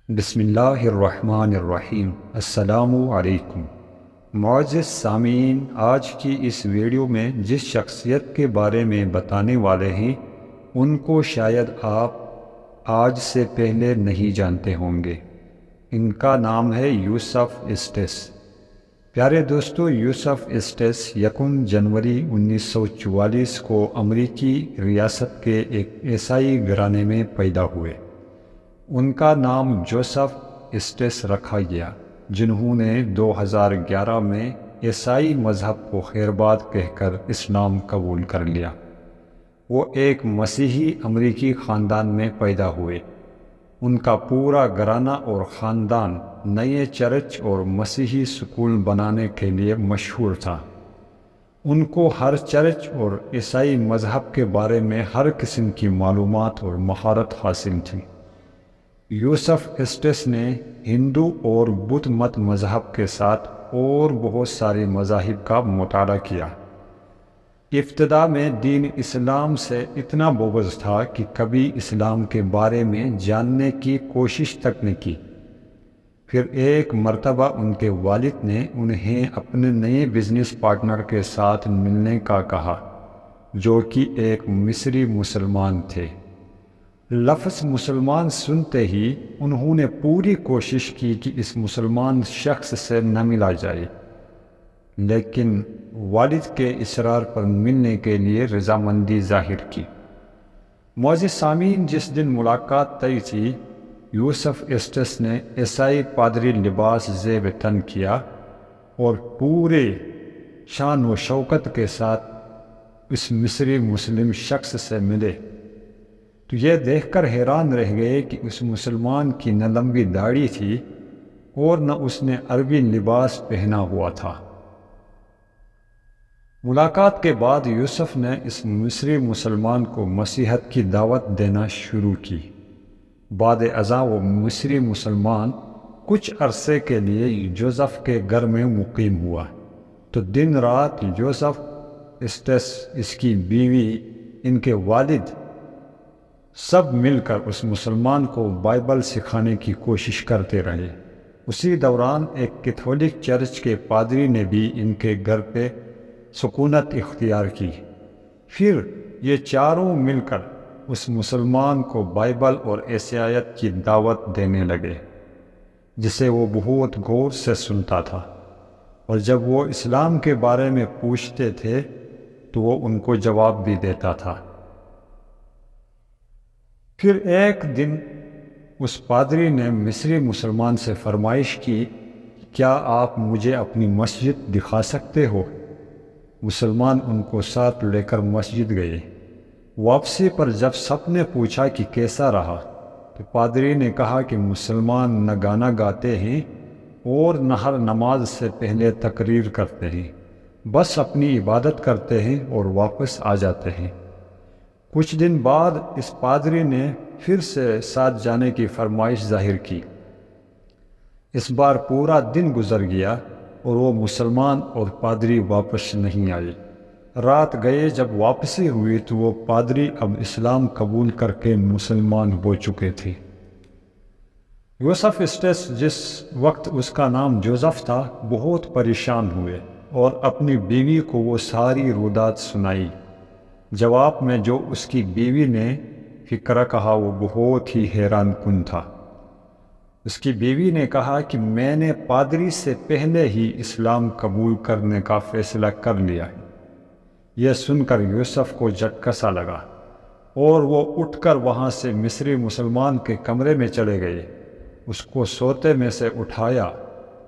بسم اللہ الرحمن الرحیم۔ السلام علیکم معزز سامعین، آج کی اس ویڈیو میں جس شخصیت کے بارے میں بتانے والے ہیں ان کو شاید آپ آج سے پہلے نہیں جانتے ہوں گے۔ ان کا نام ہے یوسف اسٹس۔ پیارے دوستو، یوسف اسٹس 1 جنوری 1944 کو امریکی ریاست کے ایک عیسائی گھرانے میں پیدا ہوئے۔ ان کا نام جوسف اسٹس رکھا گیا، جنہوں نے 2011 میں عیسائی مذہب کو خیرباد کہہ کر اسلام قبول کر لیا۔ وہ ایک مسیحی امریکی خاندان میں پیدا ہوئے۔ ان کا پورا گھرانہ اور خاندان نئے چرچ اور مسیحی سکول بنانے کے لیے مشہور تھا۔ ان کو ہر چرچ اور عیسائی مذہب کے بارے میں ہر قسم کی معلومات اور مہارت حاصل تھی۔ یوسف اسٹس نے ہندو اور بدھ مت مذہب کے ساتھ اور بہت سارے مذاہب کا مطالعہ کیا۔ ابتدا میں دین اسلام سے اتنا بغض تھا کہ کبھی اسلام کے بارے میں جاننے کی کوشش تک نہ کی۔ پھر ایک مرتبہ ان کے والد نے انہیں اپنے نئے بزنس پارٹنر کے ساتھ ملنے کا کہا، جو کہ ایک مصری مسلمان تھے۔ لفظ مسلمان سنتے ہی انہوں نے پوری کوشش کی کہ اس مسلمان شخص سے نہ ملا جائے، لیکن والد کے اصرار پر ملنے کے لیے رضامندی ظاہر کی۔ معزز سامعین، جس دن ملاقات طے تھی، یوسف اسٹس نے عیسائی پادری لباس زیب تن کیا اور پورے شان و شوکت کے ساتھ اس مصری مسلم شخص سے ملے تو یہ دیکھ کر حیران رہ گئے کہ اس مسلمان کی نہ لمبی داڑھی تھی اور نہ اس نے عربی لباس پہنا ہوا تھا۔ ملاقات کے بعد یوسف نے اس مصری مسلمان کو مسیحیت کی دعوت دینا شروع کی۔ بعد ازاں وہ مصری مسلمان کچھ عرصے کے لیے جوزف کے گھر میں مقیم ہوا، تو دن رات یوسف اسٹس، اس کی بیوی، ان کے والد سب مل کر اس مسلمان کو بائبل سکھانے کی کوشش کرتے رہے۔ اسی دوران ایک کیتھولک چرچ کے پادری نے بھی ان کے گھر پہ سکونت اختیار کی۔ پھر یہ چاروں مل کر اس مسلمان کو بائبل اور عیسائیت کی دعوت دینے لگے، جسے وہ بہت غور سے سنتا تھا، اور جب وہ اسلام کے بارے میں پوچھتے تھے تو وہ ان کو جواب بھی دیتا تھا۔ پھر ایک دن اس پادری نے مصری مسلمان سے فرمائش کی، کیا آپ مجھے اپنی مسجد دکھا سکتے ہو؟ مسلمان ان کو ساتھ لے کر مسجد گئے۔ واپسی پر جب سب نے پوچھا کہ کیسا رہا، تو پادری نے کہا کہ مسلمان نہ گانا گاتے ہیں اور نہ ہر نماز سے پہلے تقریر کرتے ہیں، بس اپنی عبادت کرتے ہیں اور واپس آ جاتے ہیں۔ کچھ دن بعد اس پادری نے پھر سے ساتھ جانے کی فرمائش ظاہر کی۔ اس بار پورا دن گزر گیا اور وہ مسلمان اور پادری واپس نہیں آئے۔ رات گئے، جب واپسی ہوئی تو وہ پادری اب اسلام قبول کر کے مسلمان ہو چکے تھے۔ یوسف اسٹس، جس وقت اس کا نام جوزف تھا، بہت پریشان ہوئے اور اپنی بیوی کو وہ ساری رودات سنائی۔ جواب میں جو اس کی بیوی نے فقرہ کہا وہ بہت ہی حیران کن تھا۔ اس کی بیوی نے کہا کہ میں نے پادری سے پہلے ہی اسلام قبول کرنے کا فیصلہ کر لیا ہے۔ یہ سن کر یوسف کو جھٹکا سا لگا اور وہ اٹھ کر وہاں سے مصری مسلمان کے کمرے میں چلے گئے، اس کو سوتے میں سے اٹھایا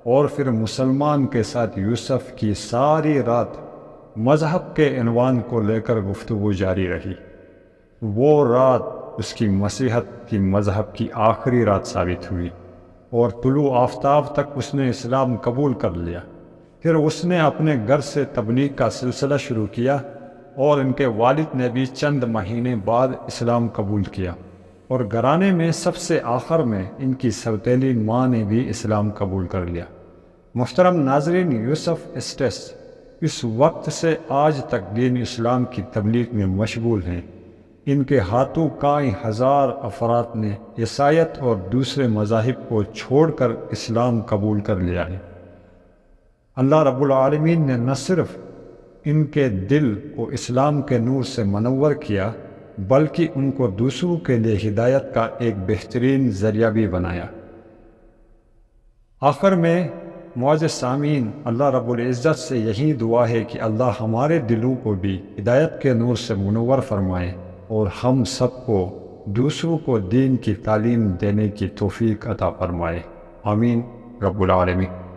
اور پھر مسلمان کے ساتھ یوسف کی ساری رات مذہب کے عنوان کو لے کر گفتگو جاری رہی۔ وہ رات اس کی مسیحیت کی مذہب کی آخری رات ثابت ہوئی اور طلوع آفتاب تک اس نے اسلام قبول کر لیا۔ پھر اس نے اپنے گھر سے تبلیغ کا سلسلہ شروع کیا اور ان کے والد نے بھی چند مہینے بعد اسلام قبول کیا، اور گھرانے میں سب سے آخر میں ان کی سوتیلی ماں نے بھی اسلام قبول کر لیا۔ محترم ناظرین، یوسف اسٹس اس وقت سے آج تک دین اسلام کی تبلیغ میں مشغول ہیں۔ ان کے ہاتھوں کئی ہزار افراد نے عیسائیت اور دوسرے مذاہب کو چھوڑ کر اسلام قبول کر لیا ہے۔ اللہ رب العالمین نے نہ صرف ان کے دل کو اسلام کے نور سے منور کیا بلکہ ان کو دوسروں کے لیے ہدایت کا ایک بہترین ذریعہ بھی بنایا۔ آخر میں معزز سامعین، اللہ رب العزت سے یہی دعا ہے کہ اللہ ہمارے دلوں کو بھی ہدایت کے نور سے منور فرمائے اور ہم سب کو دوسروں کو دین کی تعلیم دینے کی توفیق عطا فرمائے۔ آمین رب العالمین۔